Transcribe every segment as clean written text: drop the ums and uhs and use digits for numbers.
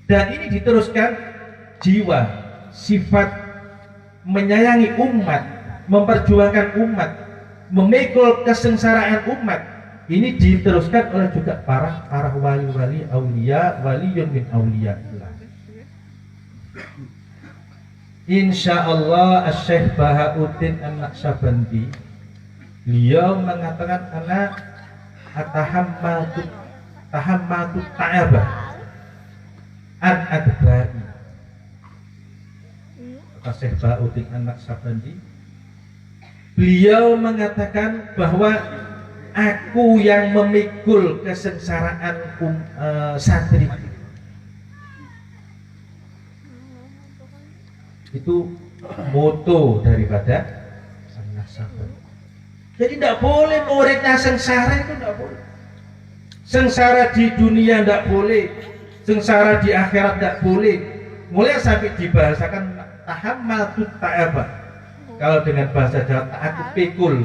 Dan ini diteruskan jiwa, sifat menyayangi umat, memperjuangkan umat, memikul kesengsaraan umat. Ini diteruskan oleh juga para wali-wali aulia, waliyun min auliyaillah. Insyaallah Asy-Syaikh Bahauddin An-Naqsyabandi beliau mengatakan anak tahammatu ta'abah an adbai. Kata Syekh Bahauddin An-Naqsyabandi, beliau mengatakan bahwa aku yang memikul kesengsaraan santri. Itu moto daripada An-Naqsyabandi. Jadi tidak boleh muridnya sengsara, itu tidak boleh. Sengsara di dunia tidak boleh, sengsara di akhirat tidak boleh. Mulai sampai dibahasakan tahammaltu ta'aba. Kalau dengan bahasa Jawa, aku pikul.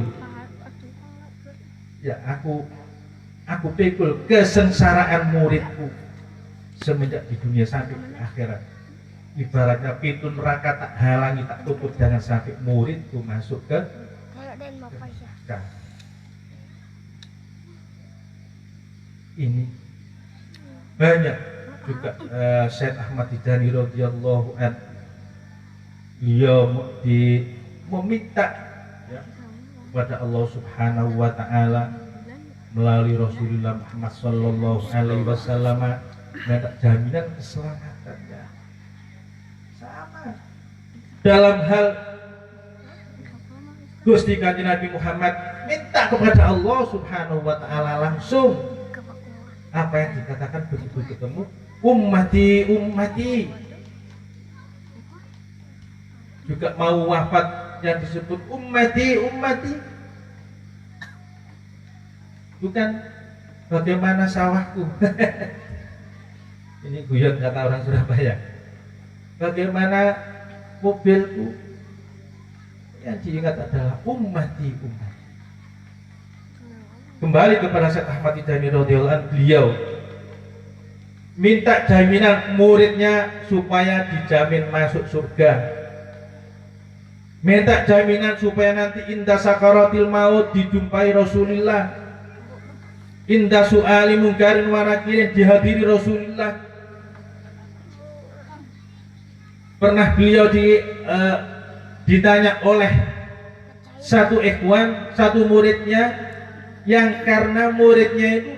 Ya, aku pikul kesengsaraan muridku semenjak di dunia sampai di akhirat. Ibaratnya pintu neraka tak halangi, tak tutup, jangan sampai muridku masuk ke neraka. Ini banyak juga Syekh Ahmad Tijani radhiyallahu anhu, beliau meminta ya, kepada Allah Subhanahu wa taala melalui Rasulullah Muhammad sallallahu alaihi wasallam minta jaminan keselamatannya. Sama dalam hal Gusti Kanjeng Nabi Muhammad minta kepada Allah Subhanahu wa taala langsung apa yang dikatakan begitu ketemu ummati juga mau wafat yang disebut ummati bukan bagaimana sawahku. Ini guyon kata orang Surabaya. Bagaimana mobilku, yang diingat adalah ummati. Kembali kepada Syekh Ahmad Tijani radhiyallahu anhu, beliau minta jaminan muridnya supaya dijamin masuk surga, minta jaminan supaya nanti indah sakaratil maut dijumpai Rasulullah, indah su'ali mungkarin wa nakirin dihadiri Rasulullah. Pernah beliau ditanya oleh satu ikhwan, satu muridnya, yang karena muridnya itu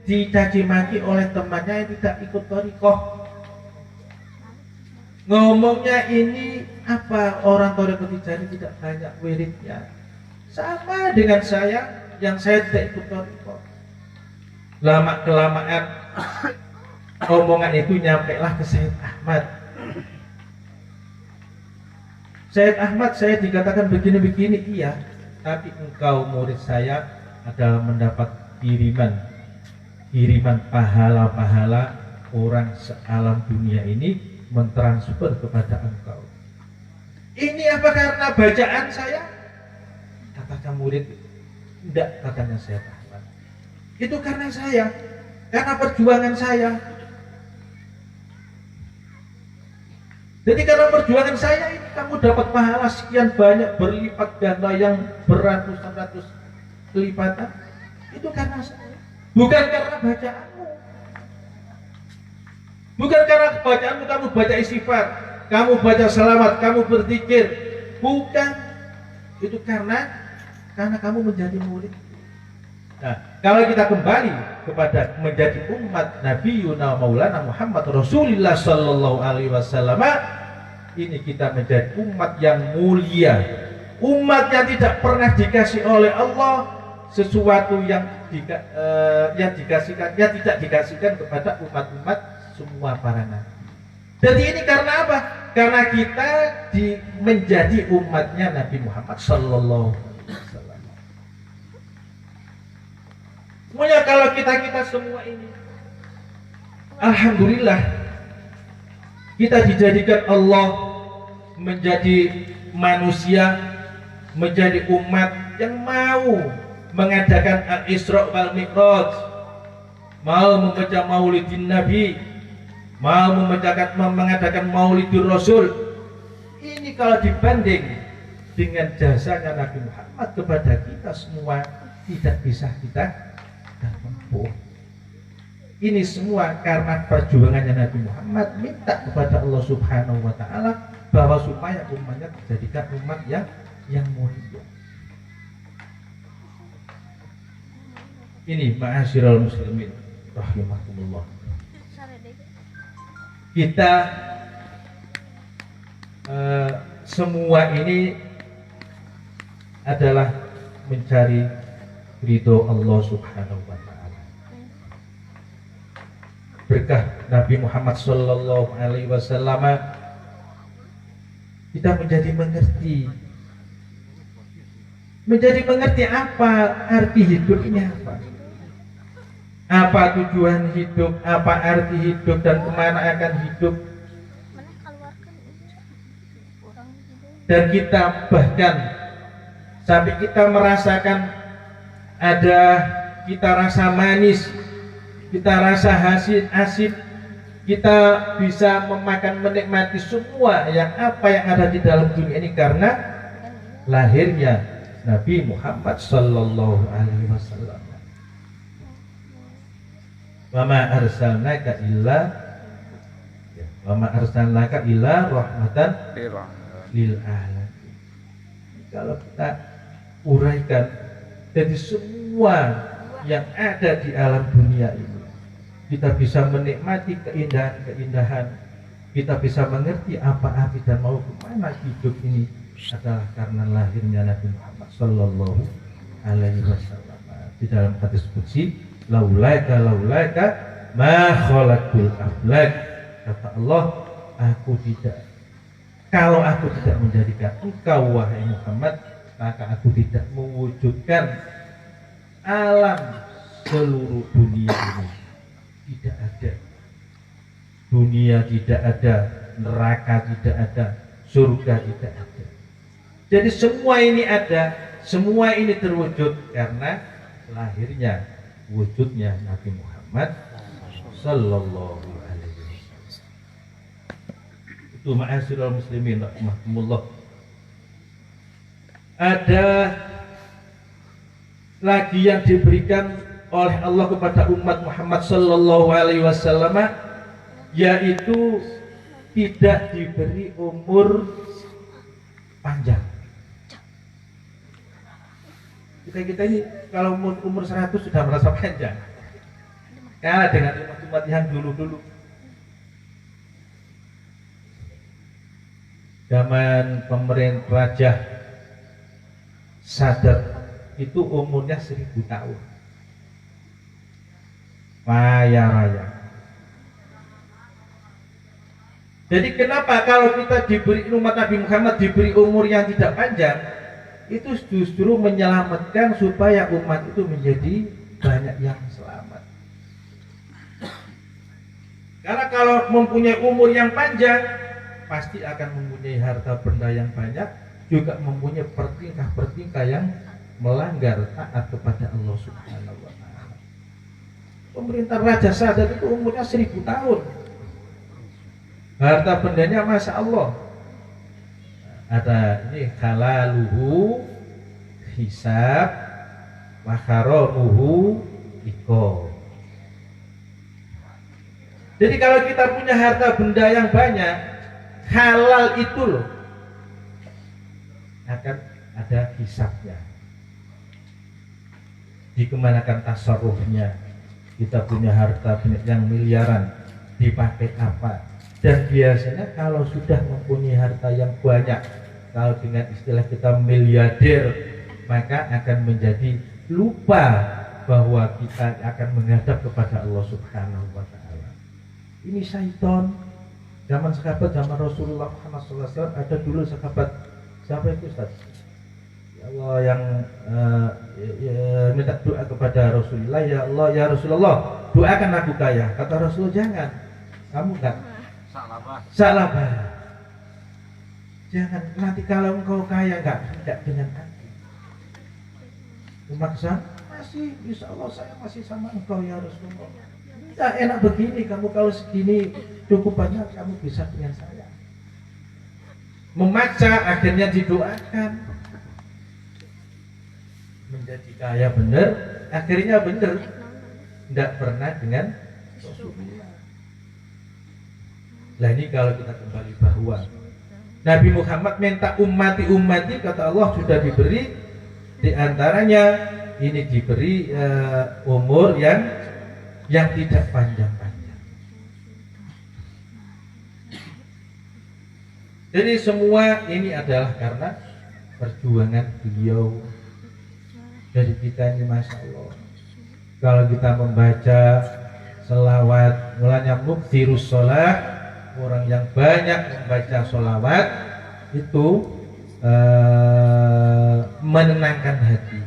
dicaci maki oleh temannya yang tidak ikut thariqah. Ngomongnya ini apa, orang thariqah Tijani tidak banyak wiridnya, sama dengan saya yang saya tidak ikut thariqah. Lama kelamaan omongan itu nyampailah ke Syekh Ahmad. Syekh Ahmad, saya dikatakan begini-begini, iya, tapi engkau murid saya adalah mendapat kiriman pahala-pahala orang sealam dunia ini mentransfer kepada engkau. Ini apa karena bacaan saya? Katakan murid, tidak, katanya Syekh Ahmad. Itu karena saya, karena perjuangan saya. Jadi karena perjuangan saya ini kamu dapat pahala sekian banyak, berlipat ganda yang beratus-ratus kelipatan. Itu karena saya, bukan karena bacaanmu. Bukan karena bacaanmu, kamu baca istighfar, kamu baca selamat, kamu berzikir. Bukan. Itu karena kamu menjadi murid. Nah, kalau kita kembali kepada menjadi umat Nabi Yuna Maulana Muhammad Rasulullah sallallahu alaihi wasallam, ini kita menjadi umat yang mulia, umat yang tidak pernah dikasih oleh Allah sesuatu yang dikasihkan, yang tidak dikasihkan kepada umat-umat semua para nabi. Jadi ini karena apa? Karena kita menjadi umatnya Nabi Muhammad sallallahu alaihi wasallam. Semuanya kalau kita semua ini, alhamdulillah, kita dijadikan Allah menjadi manusia, menjadi umat yang mau mengadakan Al-Isra wal Mi'raj, mau membaca Maulidin Nabi, mau mengadakan Maulidur Rasul. Ini kalau dibanding dengan jasanya Nabi Muhammad kepada kita semua, tidak bisa kita tempuh. Ini semua karena perjuangannya Nabi Muhammad minta kepada Allah Subhanahu wa taala bahwa supaya umatnya dijadikan umat yang mulia. Ini ma'asyiral muslimin rahimakumullah. Kita semua ini adalah mencari ridho Allah Subhanahu wa taala. Berkah Nabi Muhammad sallallahu alaihi wasallam kita menjadi mengerti apa arti hidup ini, apa tujuan hidup, apa arti hidup, dan kemana akan hidup. Dan kita bahkan sampai kita merasakan kita rasa manis, kita rasa asin, kita bisa menikmati semua yang ada di dalam dunia ini karena lahirnya Nabi Muhammad sallallahu alaihi wasallam. Wa ma arsalnaka illa rahmatan lil alamin. Kalau kita uraikan, jadi semua yang ada di alam dunia ini, kita bisa menikmati keindahan-keindahan, kita bisa mengerti apa arti dan mau kemana hidup ini adalah karena lahirnya Nabi Muhammad sallallahu alaihi wasallam. Di dalam hadis qudsi, laulaika ma khalaqtul aflak. Kata Allah, kalau aku tidak menjadikan engkau wahai Muhammad, maka aku tidak mewujudkan alam seluruh dunia ini. Tidak ada dunia, tidak ada neraka, tidak ada surga, tidak ada. Jadi semua ini ada, semua ini terwujud karena lahirnya, wujudnya Nabi Muhammad sallallahu alaihi wasallam. Itu ma'asyiral muslimin rahimakumullah. Ada lagi yang diberikan oleh Allah kepada umat Muhammad sallallahu alaihi wasallam, yaitu tidak diberi umur panjang. Kita ini kalau umur 100 sudah merasa panjang. Kalah dengan umat-umat yang dulu-dulu. Zaman pemerintah Raja Sadar itu umurnya 1000 tahun. Raya. Jadi kenapa kalau kita diberi, umat Nabi Muhammad diberi umur yang tidak panjang, itu justru menyelamatkan supaya umat itu menjadi banyak yang selamat. Karena kalau mempunyai umur yang panjang, pasti akan mempunyai harta benda yang banyak, juga mempunyai pertingkah yang melanggar taat kepada Allah Subhanahu wa taala. Pemerintah Raja Sadar itu umurnya 1000 tahun. Harta bendanya Masya Allah. Ada ini halaluhu hisab wa haramuhu iqab. Jadi kalau kita punya harta benda yang banyak, halal itu loh akan ada hisabnya, dikemanakan tasarrufnya. Kita punya harta yang miliaran, dipakai apa? Dan biasanya kalau sudah mempunyai harta yang banyak, kalau dengan istilah kita miliarder, maka akan menjadi lupa bahwa kita akan menghadap kepada Allah Subhanahu wa taala. Ini syaitan. Zaman sahabat, zaman Rasulullah Muhammad SAW, ada dulu sahabat, siapa itu Ustaz? Ya Allah, yang minta doa kepada Rasulullah, ya Allah, ya Rasulullah, doakan aku kaya. Kata Rasul, jangan, kamu enggak salah. Jangan, nanti kalau engkau kaya enggak dengan aku. Memaksa, masih, insya Allah saya masih sama engkau ya Rasulullah. Ya enak begini, kamu kalau segini cukup banyak kamu bisa dengan saya. Memaksa akhirnya didoakan. Menjadi kaya benar, akhirnya benar. Tidak pernah dengan Rasulullah. Nah ini kalau kita kembali bahwa Nabi Muhammad minta ummati kata Allah sudah diberi diantaranya ini diberi umur yang tidak panjang-panjang. Jadi semua ini adalah karena perjuangan beliau. Dari kita ini Masya Allah, kalau kita membaca selawat, mulanya muktirus sholat, orang yang banyak membaca sholawat itu menenangkan hati,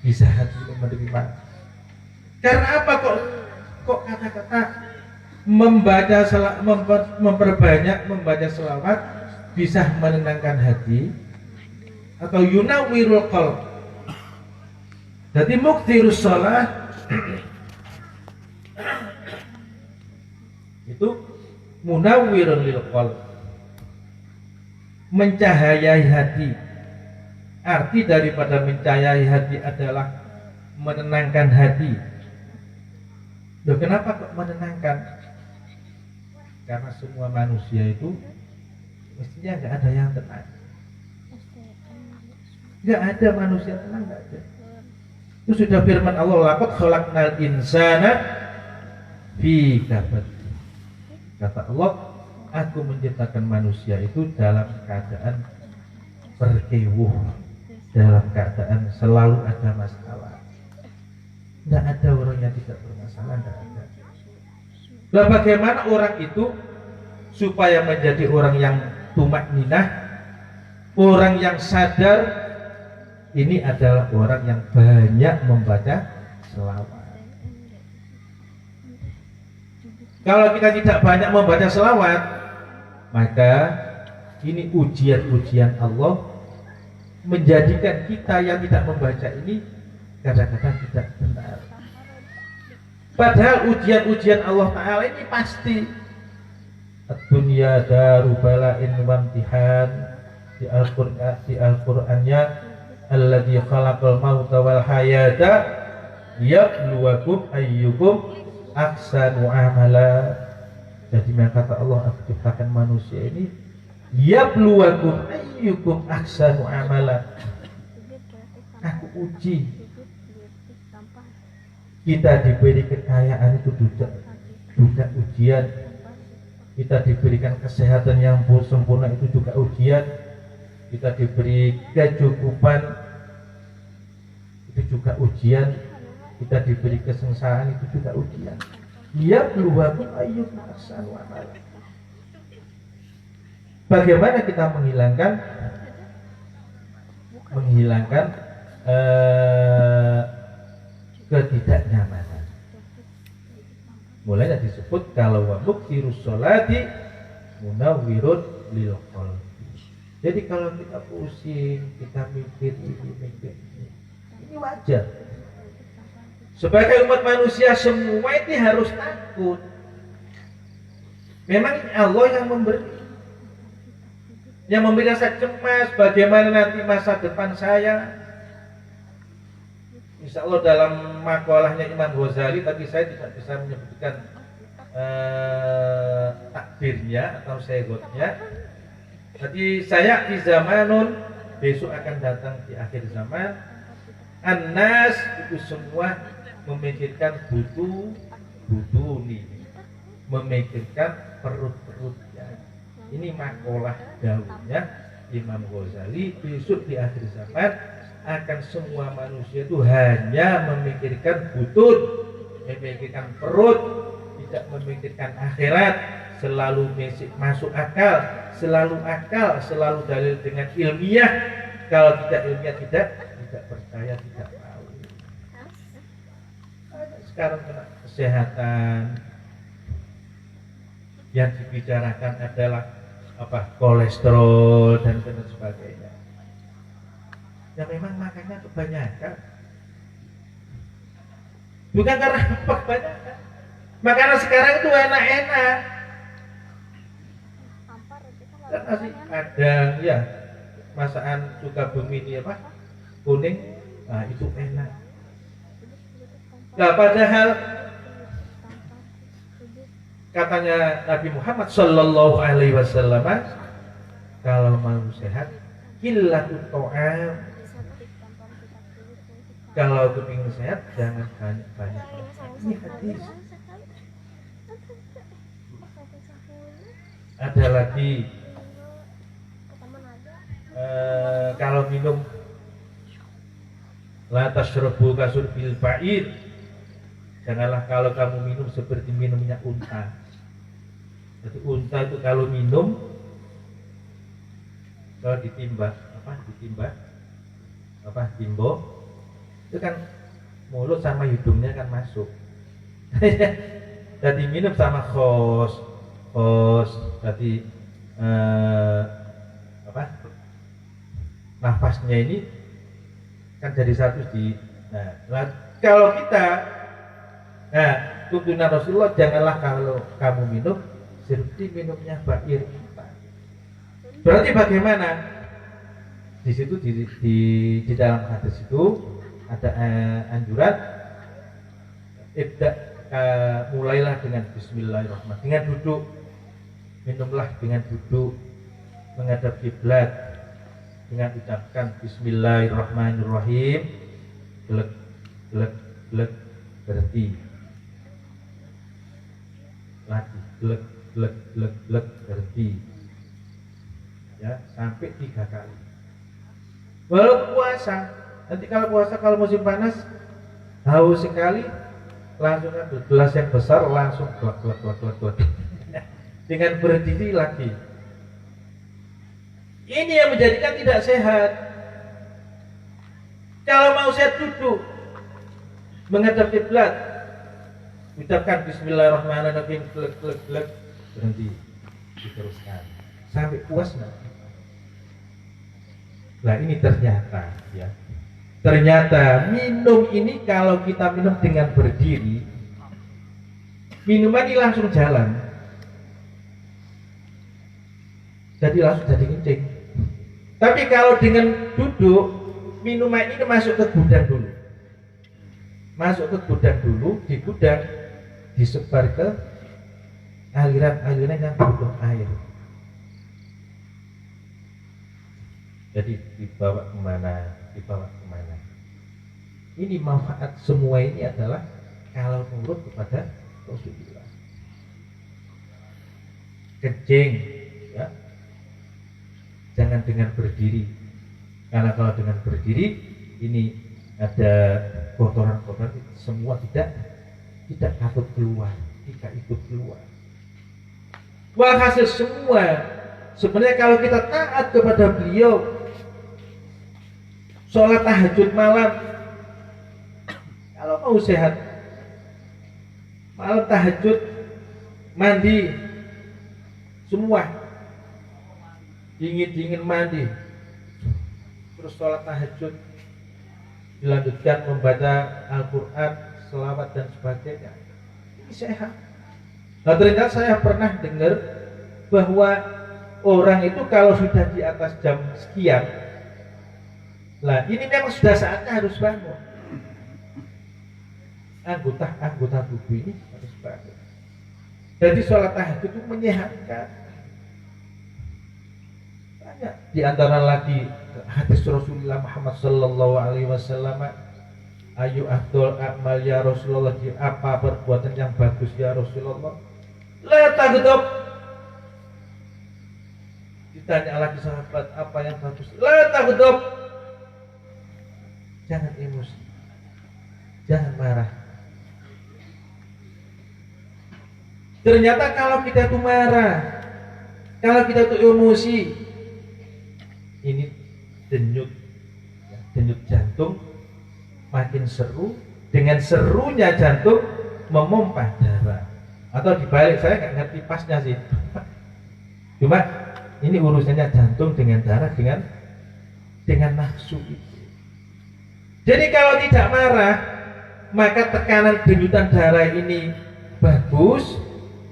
bisa hati menerima. Karena apa kok kata-kata memperbanyak membaca selawat bisa menenangkan hati atau yunawwirul qalb. Jadi muktirus shalah itu munawwirun lil qalb, mencahayai hati. Arti daripada mencahayai hati adalah menenangkan hati. Loh, kenapa kok menenangkan? Karena semua manusia itu mestinya nggak ada yang tenang. Nggak ada manusia tenang, nggak ada. Itu sudah firman Allah, laqad khalaqnal insana fi kabad. Kata Allah, aku menciptakan manusia itu dalam keadaan berkewuh, dalam keadaan selalu ada masalah. Tidak ada orang yang tidak bermasalah, tidak ada. Nah, bagaimana orang itu supaya menjadi orang yang tumakninah, orang yang sadar? Ini adalah orang yang banyak membaca selawat. Kalau kita tidak banyak membaca selawat, maka ini ujian-ujian Allah menjadikan kita yang tidak membaca ini kadang-kadang tidak benar. Padahal ujian-ujian Allah Ta'ala ini pasti. Ad-dunya daru bala'in wa imtihan. Di Al-Qur'annya alladzi khalaqal mauta wal hayata liyabluwakum ayyukum ahsanu amala. Jadi kata Allah, aku ciptakan manusia ini liyabluwakum ayyukum ahsanu amala. Aku uji. Kita diberi kekayaan itu juga ujian. Kita diberikan kesehatan yang sempurna itu juga ujian. Kita diberi kecukupan itu juga ujian. Kita diberi kesengsaraan itu juga ujian. Liyabluwakum ayyukum ahsanu amala. Bagaimana kita menghilangkan ketidaknyamanan? Mulanya disebut kalau wa muktirus sholati munawwirun lil qalbi. Jadi kalau kita pusing, kita mikir ini wajar. Sebagai umat manusia semua ini harus takut. Memang Allah yang memberi rasa cemas bagaimana nanti masa depan saya. Insya Allah dalam makalahnya Imam Ghazali, tapi saya tidak bisa menyebutkan takbirnya atau segotnya. Jadi saya di zamanun, besok akan datang di akhir zaman. An-nas itu semua memikirkan butuh nih, memikirkan perutnya. Ini makalah daunnya Imam Ghazali. Besok di akhir zaman akan semua manusia itu hanya memikirkan butuh, memikirkan perut, tidak memikirkan akhirat. Selalu masuk akal, selalu dalil dengan ilmiah. Kalau tidak ilmiah tidak percaya, tidak tahu. Sekarang kena kesehatan yang dibicarakan adalah kolesterol dan sebagainya. Ya memang makanya kebanyakan bukan karena apa kebanyakan. Makanan sekarang itu enak-enak. Kan masih ada ya masakan Sukabumi ini apa? Kuning, nah itu enak. Nah padahal katanya Nabi Muhammad Sallallahu Alaihi Wasallam, kalau mau sehat, qillatut ta'am. Kalau kepingin sehat, jangan banyak-banyak. Ini hadis. Ada lagi, kalau minum, la tashrabu kasurbil ba'ir. Janganlah kalau kamu minum seperti minumnya unta. Jadi unta itu kalau minum, kalau ditimba, timbo, itu kan mulut sama hidungnya kan masuk. Jadi minum sama khos, jadi nafasnya ini kan jadi satu di. Nah, kalau kita, tuntunan Rasulullah, janganlah kalau kamu minum seperti minumnya ba'ir unta. Berarti bagaimana? Di situ di dalam hadis itu ada anjuran mulailah dengan Bismillahirrahmanirrahim, dengan duduk, minumlah dengan duduk menghadap kiblat, dengan ucapkan Bismillahirrahmanirrahim, glek glek glek, berhenti lagi, glek glek glek glek, berhenti ya sampai 3 kali. Walau puasa, nanti kalau puasa, kalau musim panas haus sekali, langsung ambil gelas yang besar, langsung glek glek glek glek dengan berhenti lagi. Ini yang menjadikan tidak sehat. Kalau mau sehat, duduk menghadap kiblat, ucapkan Bismillahirrahmanirrahim, glek glek glek, berhenti, diteruskan sampai puas. Nah ini ternyata ya, ternyata minum ini kalau kita minum dengan berdiri, minuman ini langsung jalan, jadi langsung jadi kencing. Tapi kalau dengan duduk, minuman ini masuk ke gudang dulu, di gudang disebar ke aliran-aliran yang butuh air. Jadi dibawa kemana? Ini manfaat semua ini adalah kalau nurut kepada Rasulullah. Kencing, ya, jangan dengan berdiri, karena kalau dengan berdiri ini ada kotoran-kotoran, semua tidak ikut keluar. Walhasil semua sebenarnya kalau kita taat kepada beliau, sholat tahajud malam, kalau mau sehat, malam tahajud, mandi, semua dingin mandi, terus sholat tahajud, dilanjutkan membaca Al-Quran, selawat dan sebagainya, ini sehat. Nah ternyata saya pernah dengar bahwa orang itu kalau sudah di atas jam sekian, lah ini memang sudah saatnya harus bangun. Anggota tubuh ini harus bangun. Jadi sholat tahajud itu menyehatkan. Banyak di antara lagi hadis Rasulullah Muhammad Sallallahu Alaihi Wasallam, ayu afdol amal ya Rasulullah, apa perbuatan yang bagus ya Rasulullah? La taghdab. Ditanya lagi sahabat, apa yang bagus? La taghdab. Jangan emosi, jangan marah. Ternyata kalau kita itu marah, kalau kita itu emosi, ini denyut jantung makin seru, dengan serunya jantung memompa darah. Atau dibalik, saya nggak ngerti pasnya sih. Cuma ini urusannya jantung dengan darah, dengan nafsu itu. Jadi kalau tidak marah, maka tekanan denyutan darah ini bagus,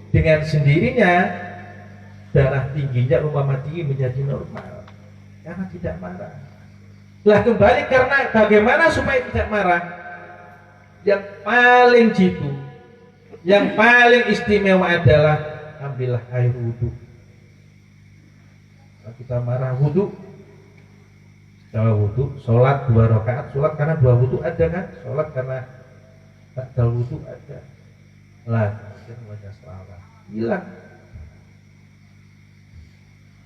dengan sendirinya darah tingginya umpama tinggi menjadi normal karena tidak marah. Lah kembali karena bagaimana supaya tidak marah? Yang paling jitu, yang paling istimewa adalah ambillah air wudhu. Kalau kita marah wudhu, kalau wudhu, sholat 2 rakaat, sholat karena 2 wudhu ada kan? Sholat karena batal wudhu ada. Lah, wajah selawat hilang.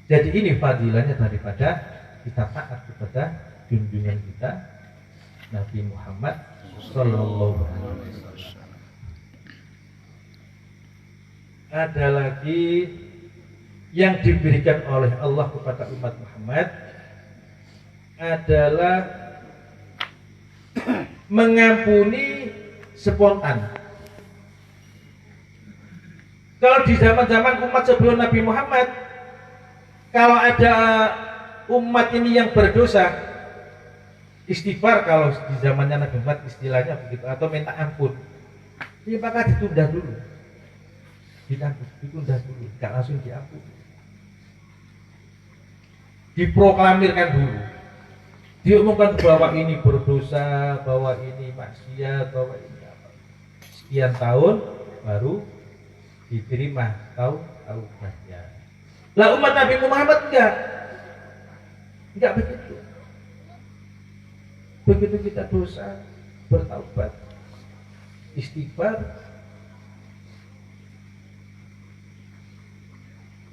Jadi ini fadilahnya daripada kita taat kepada junjungan kita Nabi Muhammad Sallallahu Alaihi Wasallam. Ada lagi yang diberikan oleh Allah kepada umat Muhammad adalah mengampuni spontan. Kalau di zaman-zaman umat sebelum Nabi Muhammad, kalau ada umat ini yang berdosa, istighfar kalau di zamannya Nabi Muhammad istilahnya begitu, atau minta ampun, ini maka ditunda dulu, ditunda dulu, gak langsung diampuni, diproklamirkan dulu, diumumkan bahwa ini berdosa, bahwa ini maksiat, bahwa ini apa, sekian tahun baru diterima taubatnya. Lah umat Nabi Muhammad enggak begitu. Begitu kita dosa, bertaubat, istighfar,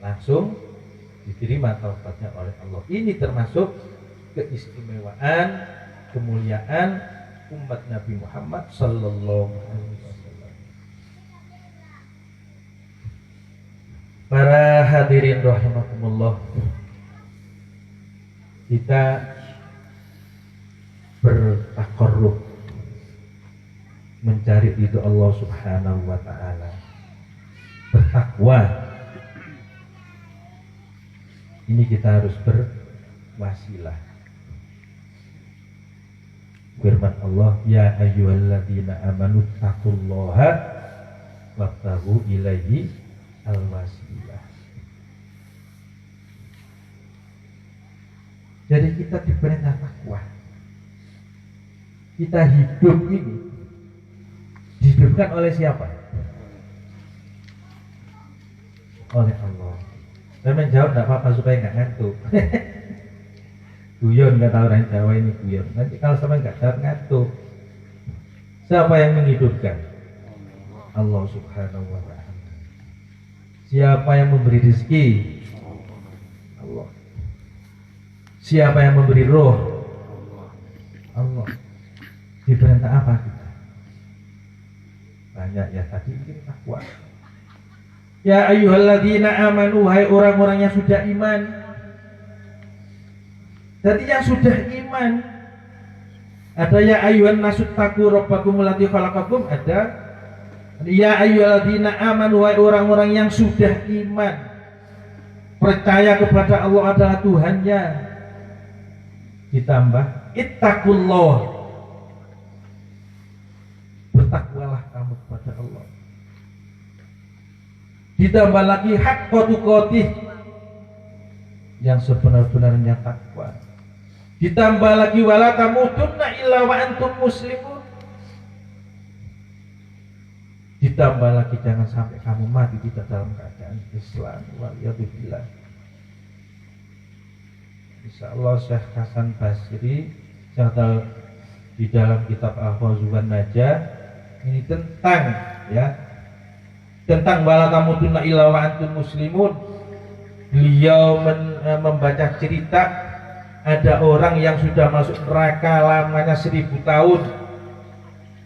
langsung diterima taubatnya oleh Allah. Ini termasuk keistimewaan, kemuliaan umat Nabi Muhammad Sallallahu Alaihi Wasallam. Para hadirin rahimakumullah, kita bertakarrub mencari ridho Allah Subhanahu wa taala, bertakwa. Ini kita harus berwasilah. Firman Allah, ya ayyuhalladzina amanu taqullaha wabtaghu ilaihi al-wasilah. Jadi kita diperintah takwa. Kita hidup ini dihidupkan oleh siapa? Oleh Allah. Saya menjawab tidak apa-apa supaya nggak ngantuk. Guyon, nggak tahu orang Jawa ini guyon. Nanti kalau sampai nggak jawab ngantuk. Siapa yang menghidupkan? Allah Subhanahu wa Ta'ala. Siapa yang memberi rezeki? Allah. Siapa yang memberi roh? Allah. Diperintah apa kita? Banyak ya tadi ini takwa. Ya ayyuhalladzina amanu, hai orang-orang yang sudah iman. Jadi yang sudah iman ada ya ayyuhan nasut taqu rabbakum allati khalaqakum, ada ya ayyuhalladzina amanu, wahai orang-orang yang sudah iman, percaya kepada Allah adalah Tuhannya. Ditambah ittaqullah, bertakwalah kamu kepada Allah. Ditambah lagi haqqa tuqatih, yang sebenar-benarnya takwa. Ditambah lagi wala tamutunna illa wa antum muslimun. Ditambah lagi jangan sampai kamu mati tidak dalam keadaan Islam. Waliyadzubillah. Insyaallah Syekh Hasan Basri di dalam kitab Al-Fawzuwan Najah ini tentang wala tamutunna illa wa antum muslimun. Beliau membaca cerita ada orang yang sudah masuk neraka lamanya 1000 tahun,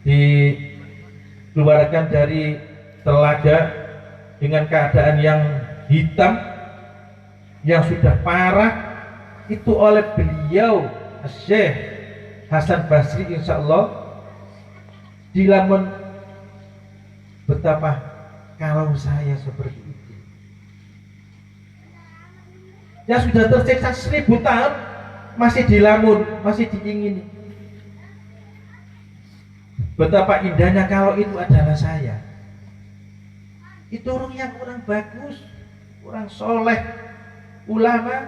dikeluarkan dari telaga dengan keadaan yang hitam, yang sudah parah, itu oleh beliau Syekh Hasan Basri insyaallah dilamun betapa kalau saya seperti itu yang sudah tersiksa 1000 tahun masih dilamun, masih diingini. Betapa indahnya kalau itu adalah saya. Itu orang bagus, orang soleh, ulama.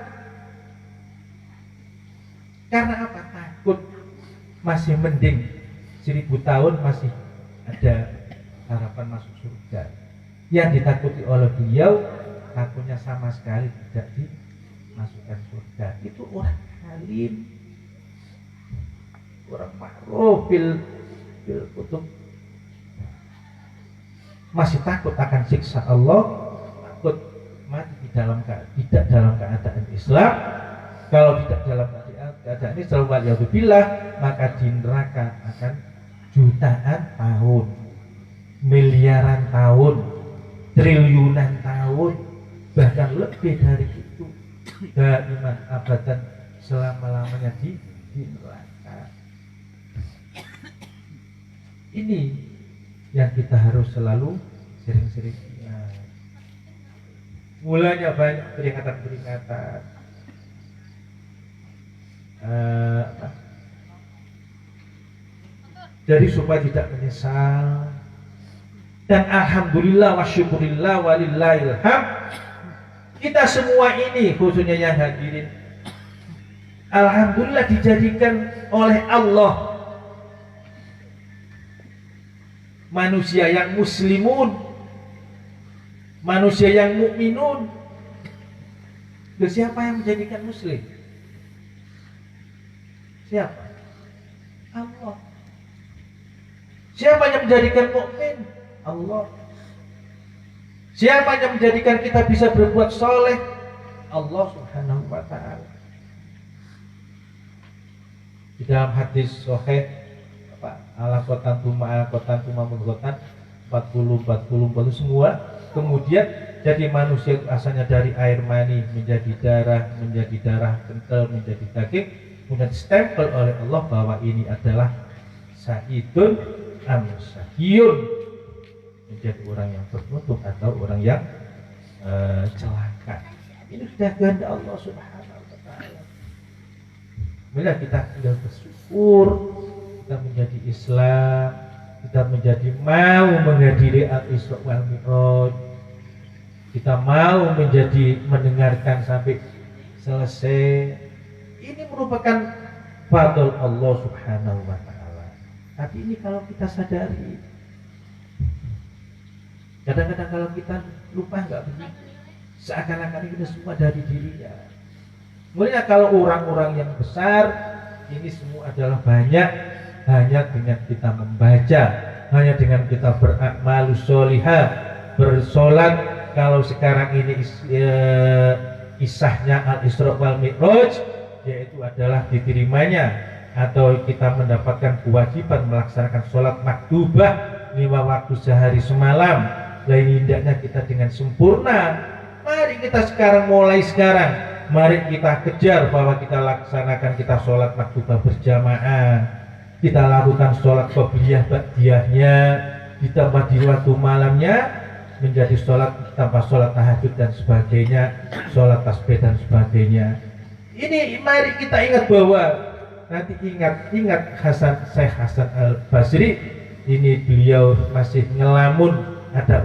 Karena apa? Takut. Masih mending 1000 tahun masih ada harapan masuk surga. Yang ditakuti oleh beliau, takutnya sama sekali tidak dimasukkan surga. Itu orang alim, orang ma'ruf bil kutub, masih takut akan siksa Allah, takut mati tidak dalam keadaan Islam. Kalau tidak dalam keadaan Islam, waliyadzubillah, maka di neraka akan jutaan tahun, miliaran tahun, triliunan tahun, bahkan lebih dari itu, daiman abadan, selama-lamanya di neraka. Ini yang kita harus selalu sering-sering ingat. Mulanya banyak peringatan-peringatan, jadi supaya tidak menyesal. Dan alhamdulillah wa syukurillah walillahil hamd, kita semua ini khususnya yang hadirin, alhamdulillah dijadikan oleh Allah manusia yang muslimun, manusia yang mukminun. Loh, siapa yang menjadikan muslim? Siapa? Allah. Siapa yang menjadikan mukmin? Allah. Siapa yang menjadikan kita bisa berbuat soleh? Allah Subhanahu wa ta'ala. Di dalam hadis sahih, ala kotan tuma mudghatan 40 semua. Kemudian jadi manusia itu asalnya dari air mani menjadi darah kental menjadi daging, kemudian stempel oleh Allah bahwa ini adalah sa'idun am-syahiyun, menjadi orang yang beruntung atau orang yang celaka. Ini sudah kehendak Allah Subhanahu wa ta'ala. Bila kita tinggal bersyukur, kita menjadi Islam, kita menjadi mau menghadiri Al-Isra wal Mi'raj, kita mau menjadi mendengarkan sampai selesai. Ini merupakan fadl Allah Subhanahu wa ta'ala. Tapi ini kalau kita sadari, kadang-kadang kalau kita lupa nggak begitu, seakan-akan ini semua dari dirinya. Mulanya kalau orang-orang yang besar ini semua adalah banyak hanya dengan kita membaca, hanya dengan kita beramal sholihah, bersolat. Kalau sekarang ini kisahnya Al-Isra wal Mi'raj, yaitu adalah diterimanya atau kita mendapatkan kewajiban melaksanakan sholat maktubah 5 waktu sehari semalam. Lain hendaknya kita dengan sempurna. Mari kita mulai sekarang, mari kita kejar bahwa kita laksanakan kita sholat maktubah berjamaah, kita lakukan sholat qobliyah ba'diyahnya, ditambah di waktu malamnya menjadi sholat tanpa sholat tahajud dan sebagainya, sholat tasbih dan sebagainya. Ini mari kita ingat bahwa nanti ingat Syekh Hasan Al-Basri, ini beliau masih ngelamun, ada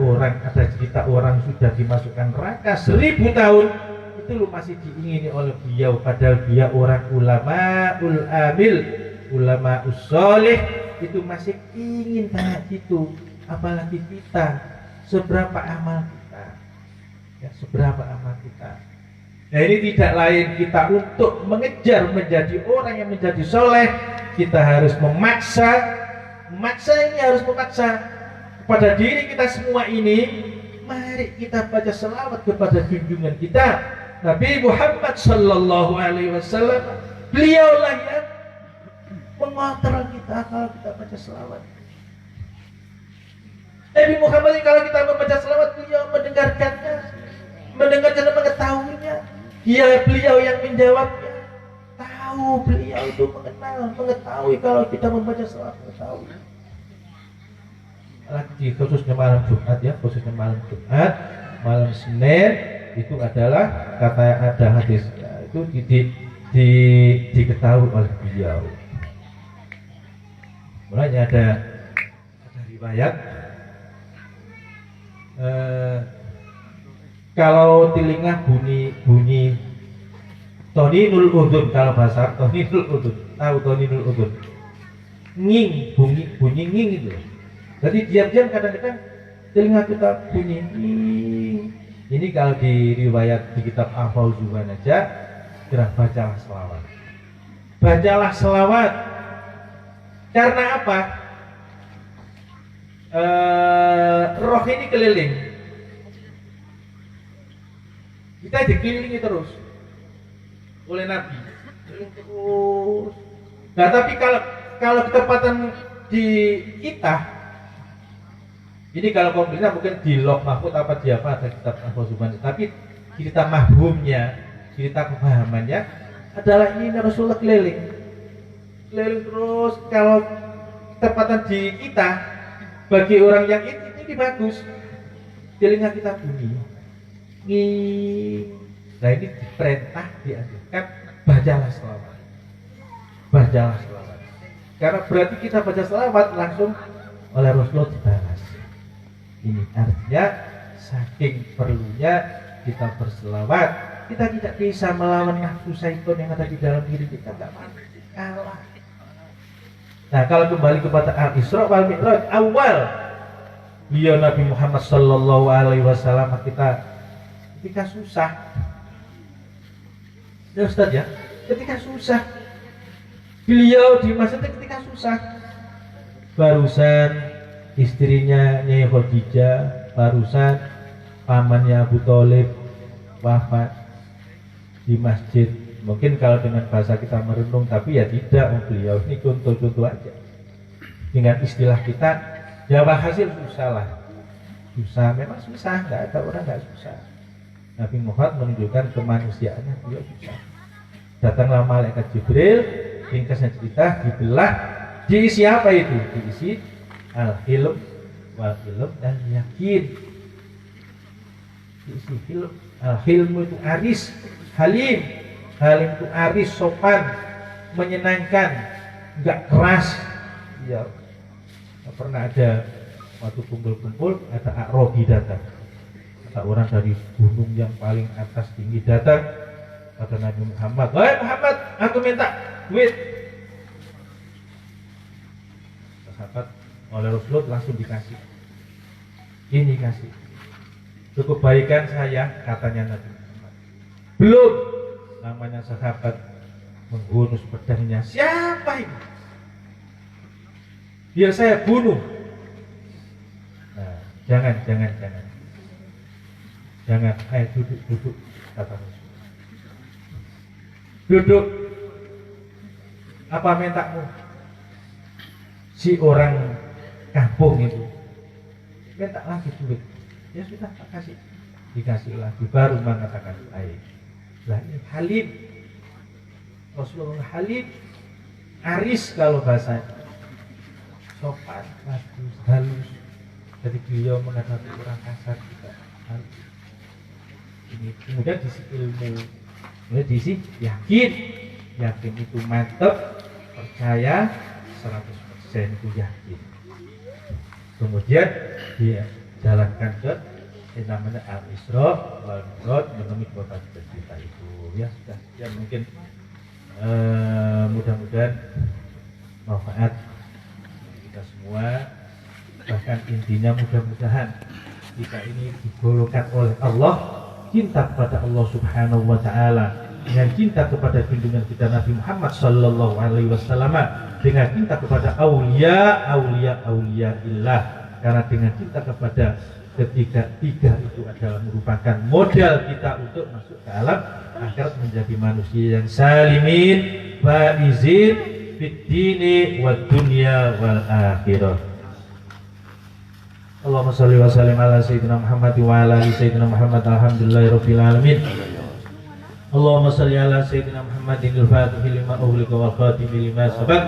cerita orang sudah dimasukkan neraka 1000 tahun, itu lu masih diingini oleh beliau, padahal dia orang ulamaul amil, ulamaus sholih, itu masih ingin kayak gitu. Apalagi kita, seberapa amal kita, ya, seberapa amal kita. Nah, ini tidak lain kita untuk mengejar menjadi orang yang menjadi soleh, kita harus memaksa ini harus memaksa kepada diri kita semua ini. Mari kita baca selawat kepada junjungan kita Nabi Muhammad sallallahu alaihi wasallam. Beliaulah yang mengontrol kita kalau kita baca selawat. Nabi Muhammad kalau kita membaca selawat, beliau mendengarkannya dan mengetahuinya. Dia beliau yang menjawabnya. Tahu beliau itu mengetahui kalau kita membaca selawat, mengetahui. Lagi khususnya malam Jumat ya, khususnya malam Jumat, malam Senin itu adalah kata ada hadis ya, itu diketahui oleh beliau. Mulanya ada riwayat kalau telinga bunyi toninul udhun, kalau bahasa toninul udhun, tahu toninul udhun, nging, bunyi nging itu. Jadi diam-diam kadang-kadang telinga kita bunyi nging. Ini kalau di riwayat di kitab Al-Fawzuban aja, kira bacalah selawat. Bacalah selawat. Karena apa? Roh ini keliling. Kita dikelilingi terus oleh Nabi, keliling terus. Nah, tapi kalau ketepatan di kita, ini kalau komplitnya mungkin di Lauh Mahfuz apa di apa ada kitab Al-Fawzuban, tapi cerita mahfumnya, cerita pemahamannya adalah ini Rasulullah keliling terus. Kalau ketepatan di kita, bagi orang yang ini bagus, telinga kita bunyi. Nah ini diperintah, dianjurkan bacalah selawat. Karena berarti kita baca selawat langsung oleh Rasulullah dibalas. Ini artinya saking perlunya kita berselawat. Kita tidak bisa melawan nafsu syaitan yang ada di dalam diri kita, tidak mampu, kalah. Nah kalau kembali kepada Al-Isra wal Mi'raj, awal beliau Nabi Muhammad sallallahu alaihi wasallam ketika susah, ya Ustaz ya, ketika susah, beliau di masa itu ketika susah, barusan istrinya Nyai Khadijah, barusan pamannya Abu Thalib wafat di masjid. Mungkin kalau dengan bahasa kita merenung, tapi ya tidak, beliau ini contoh-contoh aja. Dengan istilah kita, Jawa hasil susah lah. Susah, memang susah, nggak ada orang nggak susah. Nabi Muhammad menunjukkan kemanusiaannya, beliau susah. Datanglah malaikat Jibril, ringkasnya cerita, dibelah, diisi apa itu? Diisi al-hilm, wal-ilm, dan yakin. Diisi hilm, al-hilm itu aris, halim itu aris, sopan, menyenangkan, nggak keras. Ya, pernah ada waktu kumpul-kumpul, ada A'rabi datang. Ada orang dari gunung yang paling atas tinggi datang pada Nabi Muhammad. Wahai Muhammad, aku minta duit. Sahabat oleh Rasulullah langsung dikasih. Ini kasih. Cukup baikan saya, katanya Nabi Muhammad. Belum, namanya sahabat menghunus pedangnya. Siapa ini? Biar saya bunuh. Nah, jangan. Jangan, ayo duduk, kata Rasul. Duduk. Apa mintamu? Si orang kampung itu minta lagi duit. Ya sudah, tak kasih. Dikasih lagi, baru mengatakan ayo. Lah ini halim. Rasulullah halim. Aris kalau bahasanya. Sopan, bagus, halus. Jadi beliau menghadapi orang kasar juga halus. Ini kemudian diisi ilmu, kemudian diisi yakin itu mantap, percaya 100% itu yakin. Kemudian dia jalankan ke yang namanya Al-Isra wal Mi'raj, menemui kota kita itu. Ya sudah, ya mungkin mudah-mudahan manfaat kita semua. Bahkan intinya mudah-mudahan kita ini digolongkan oleh Allah, cinta kepada Allah Subhanahu wa taala, dengan cinta kepada junjungan kita Nabi Muhammad sallallahu alaihi wasallam, dengan cinta kepada aulia illah, karena dengan cinta kepada ketiga itu adalah merupakan modal kita untuk masuk ke alam akhirat, menjadi manusia yang salimin faizin fid dini wad dunya wal akhirah. Allahumma shalli wa sallim ala sayyidina Muhammad wa ala ali sayyidina Muhammad, alhamdulillahirabbil alamin. Allahumma shalli ala sayyidina Muhammadin al-fatih lima ughliqa wal khatimi lima sabaq,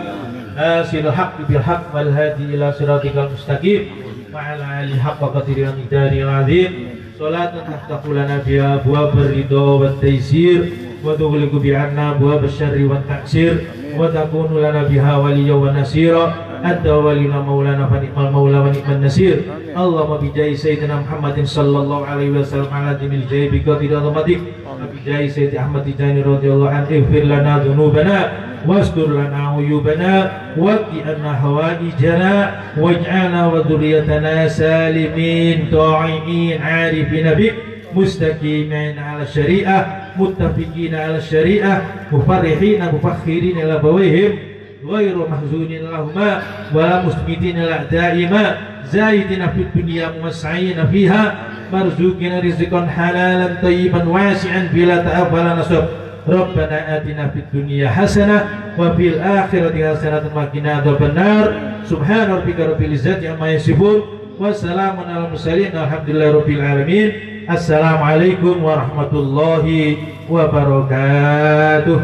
nasirul haqqi bil haqq wal hadi ila siratikal mustaqim wa ala ali haqqa qadri wa miqdaril azim. Salatan tahtahu lana biha abwaab ar-ridha wat taysir wa tughliqu bi anna abwaab asy-syarri wat ta'sir wa takunu lana biha waliyyan wa nasira anta walina maulana fa ni'mal maula wa ni'man nasir. Allahumma bi jahi sayyidina Muhammadin sallallahu alaihi wasallam ala dimil jahi bi qadri azamatik wa bi jahi sayyidi Ahmad Tijani radhiyallahu anhu ighfir lana dhunubana wastur lana uyubana waqi anna hawaijana waj'alna wa dhurriyyatana salimin ta'iin 'arifin bik mustaqimin 'ala syariah muttafiqin 'ala syariah mufarrihin mufakhirin ila bawihim غير محزون لهما ولا مسمتين دائما زايدين في الدنيا مسعين فيها مرزوقين رزقا حلالا طيبا واسعا بلا تعب ولا نصب ربنا آتنا في الدنيا حسنة وفي الآخرة حسنة وقنا عذاب النار سبحان ربك رب العزة عما يصفون وسلام على المرسلين والحمد لله رب العالمين السلام عليكم ورحمة الله وبركاته.